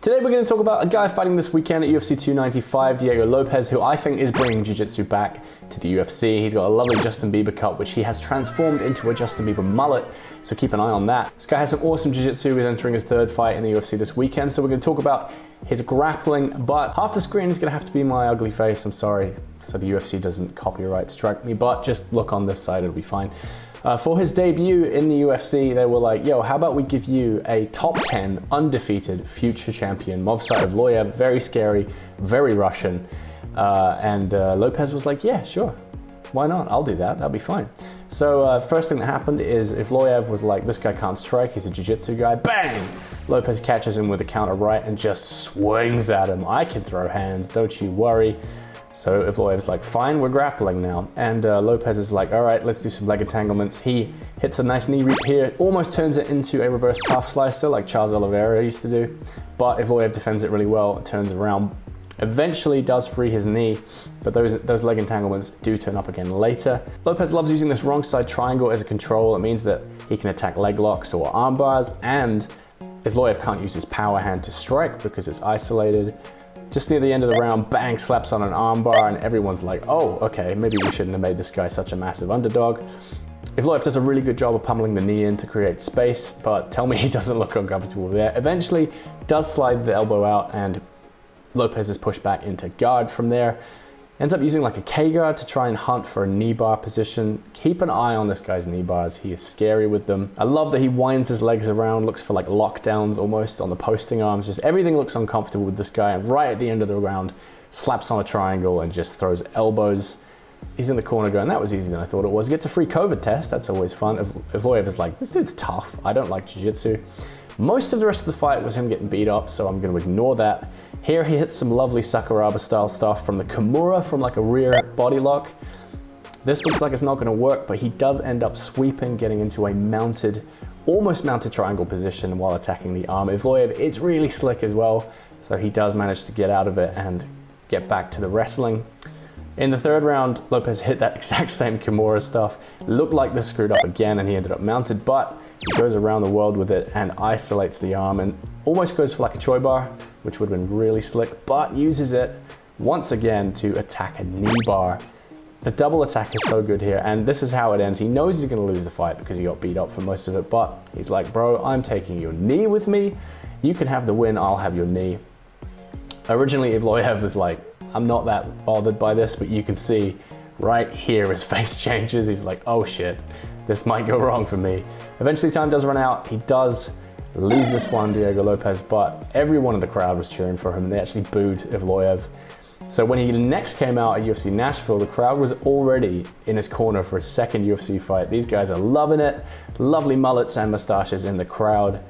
Today we're going to talk about a guy fighting this weekend at UFC 295, Diego Lopes, who I think is bringing Jiu-Jitsu back to the UFC. He's got a lovely Justin Bieber cut, which he has transformed into a Justin Bieber mullet, so keep an eye on that. This guy has some awesome Jiu-Jitsu. He's entering his third fight in the UFC this weekend, so we're going to talk about his grappling, but half the screen is going to have to be my ugly face, I'm sorry, so the UFC doesn't copyright strike me, but just look on this side, it'll be fine. For his debut in the UFC, they were like, yo, how about we give you a top 10 undefeated future champion, Movsar Evloev, very scary, very Russian. And Lopes was like, yeah, sure, why not? I'll do that, that'll be fine. So first thing that happened is Evloev was like, this guy can't strike, he's a jiu-jitsu guy, bang! Lopes catches him with a counter right and just swings at him. I can throw hands, don't you worry. So Evloev's like, fine, we're grappling now. And Lopes is like, all right, let's do some leg entanglements. He hits a nice knee reap here, almost turns it into a reverse calf slicer like Charles Oliveira used to do. But Evloev defends it really well, turns around, eventually does free his knee, but those leg entanglements do turn up again later. Lopes loves using this wrong side triangle as a control. It means that he can attack leg locks or arm bars, and Evloev can't use his power hand to strike because it's isolated. Just near the end of the round, bang, slaps on an armbar, and everyone's like, oh, okay, maybe we shouldn't have made this guy such a massive underdog. Evloev does a really good job of pummeling the knee in to create space, but tell me he doesn't look uncomfortable there. Eventually, does slide the elbow out, and Lopes is pushed back into guard from there. Ends up using like a K-guard to try and hunt for a knee bar position. Keep an eye on this guy's knee bars. He is scary with them. I love that he winds his legs around, looks for like lockdowns almost on the posting arms. Just everything looks uncomfortable with this guy. And right at the end of the round, slaps on a triangle and just throws elbows. He's in the corner going, that was easier than I thought it was. Gets a free COVID test. That's always fun. Evloev is like, this dude's tough. I don't like jiu-jitsu. Most of the rest of the fight was him getting beat up, so I'm going to ignore that. Here he hits some lovely Sakuraba style stuff from the Kimura, from like a rear body lock. This looks like it's not going to work, but he does end up sweeping, getting into a mounted, almost mounted triangle position while attacking the arm. Evloev is really slick as well, so he does manage to get out of it and get back to the wrestling. In the third round, Lopes hit that exact same Kimura stuff. Looked like this screwed up again and he ended up mounted, but he goes around the world with it and isolates the arm and almost goes for like a Choi bar, which would have been really slick, but uses it once again to attack a knee bar. The double attack is so good here, and this is how it ends. He knows he's gonna lose the fight because he got beat up for most of it, but he's like, bro, I'm taking your knee with me. You can have the win, I'll have your knee. Originally, Evloev was like, I'm not that bothered by this, but you can see right here his face changes. He's like, oh shit, this might go wrong for me. Eventually time does run out. He does lose this one, Diego Lopes, but everyone in the crowd was cheering for him and they actually booed Evloev. So when he next came out at UFC Nashville, the crowd was already in his corner for his second UFC fight. These guys are loving it. Lovely mullets and mustaches in the crowd.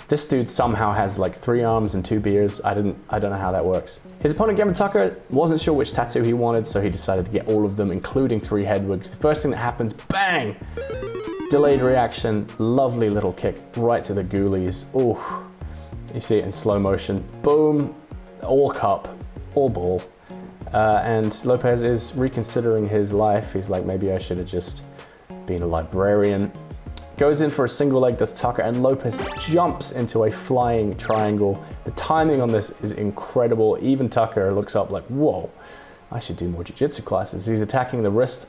This dude somehow has like 3 arms and 2 beers. I don't know how that works. His opponent, Gavin Tucker, wasn't sure which tattoo he wanted, so he decided to get all of them, including 3 head wigs. The first thing that happens, bang! Delayed reaction, lovely little kick right to the ghoulies. Ooh, you see it in slow motion. Boom, all cup, all ball. And Lopes is reconsidering his life. He's like, maybe I should have just been a librarian. Goes in for a single leg, does Tucker, and Lopes jumps into a flying triangle. The timing on this is incredible. Even Tucker looks up like, whoa, I should do more jiu-jitsu classes. He's attacking the wrist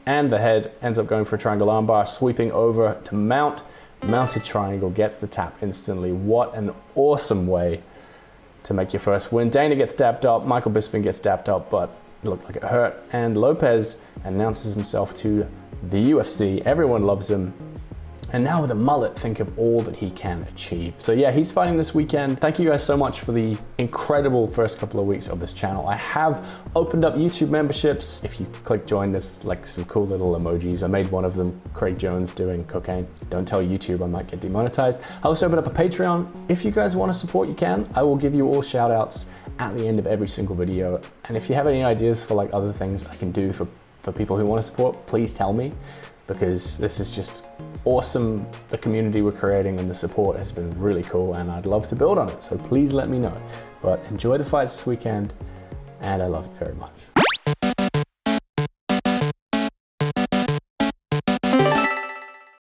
and the head, ends up going for a triangle armbar, sweeping over to mount. Mounted triangle, gets the tap instantly. What an awesome way to make your first win. Dana gets dapped up, Michael Bisping gets dapped up, but it looked like it hurt. And Lopes announces himself to the UFC. Everyone loves him. And now with a mullet, think of all that he can achieve. So yeah, he's fighting this weekend. Thank you guys so much for the incredible first couple of weeks of this channel. I have opened up YouTube memberships. If you click join, there's like some cool little emojis. I made one of them, Craig Jones doing cocaine. Don't tell YouTube, I might get demonetized. I also opened up a Patreon. If you guys want to support, you can. I will give you all shout outs at the end of every single video. And if you have any ideas for like other things I can do for people who want to support, please tell me, because this is just awesome. The community we're creating and the support has been really cool, and I'd love to build on it. So please let me know. But enjoy the fights this weekend, and I love you very much.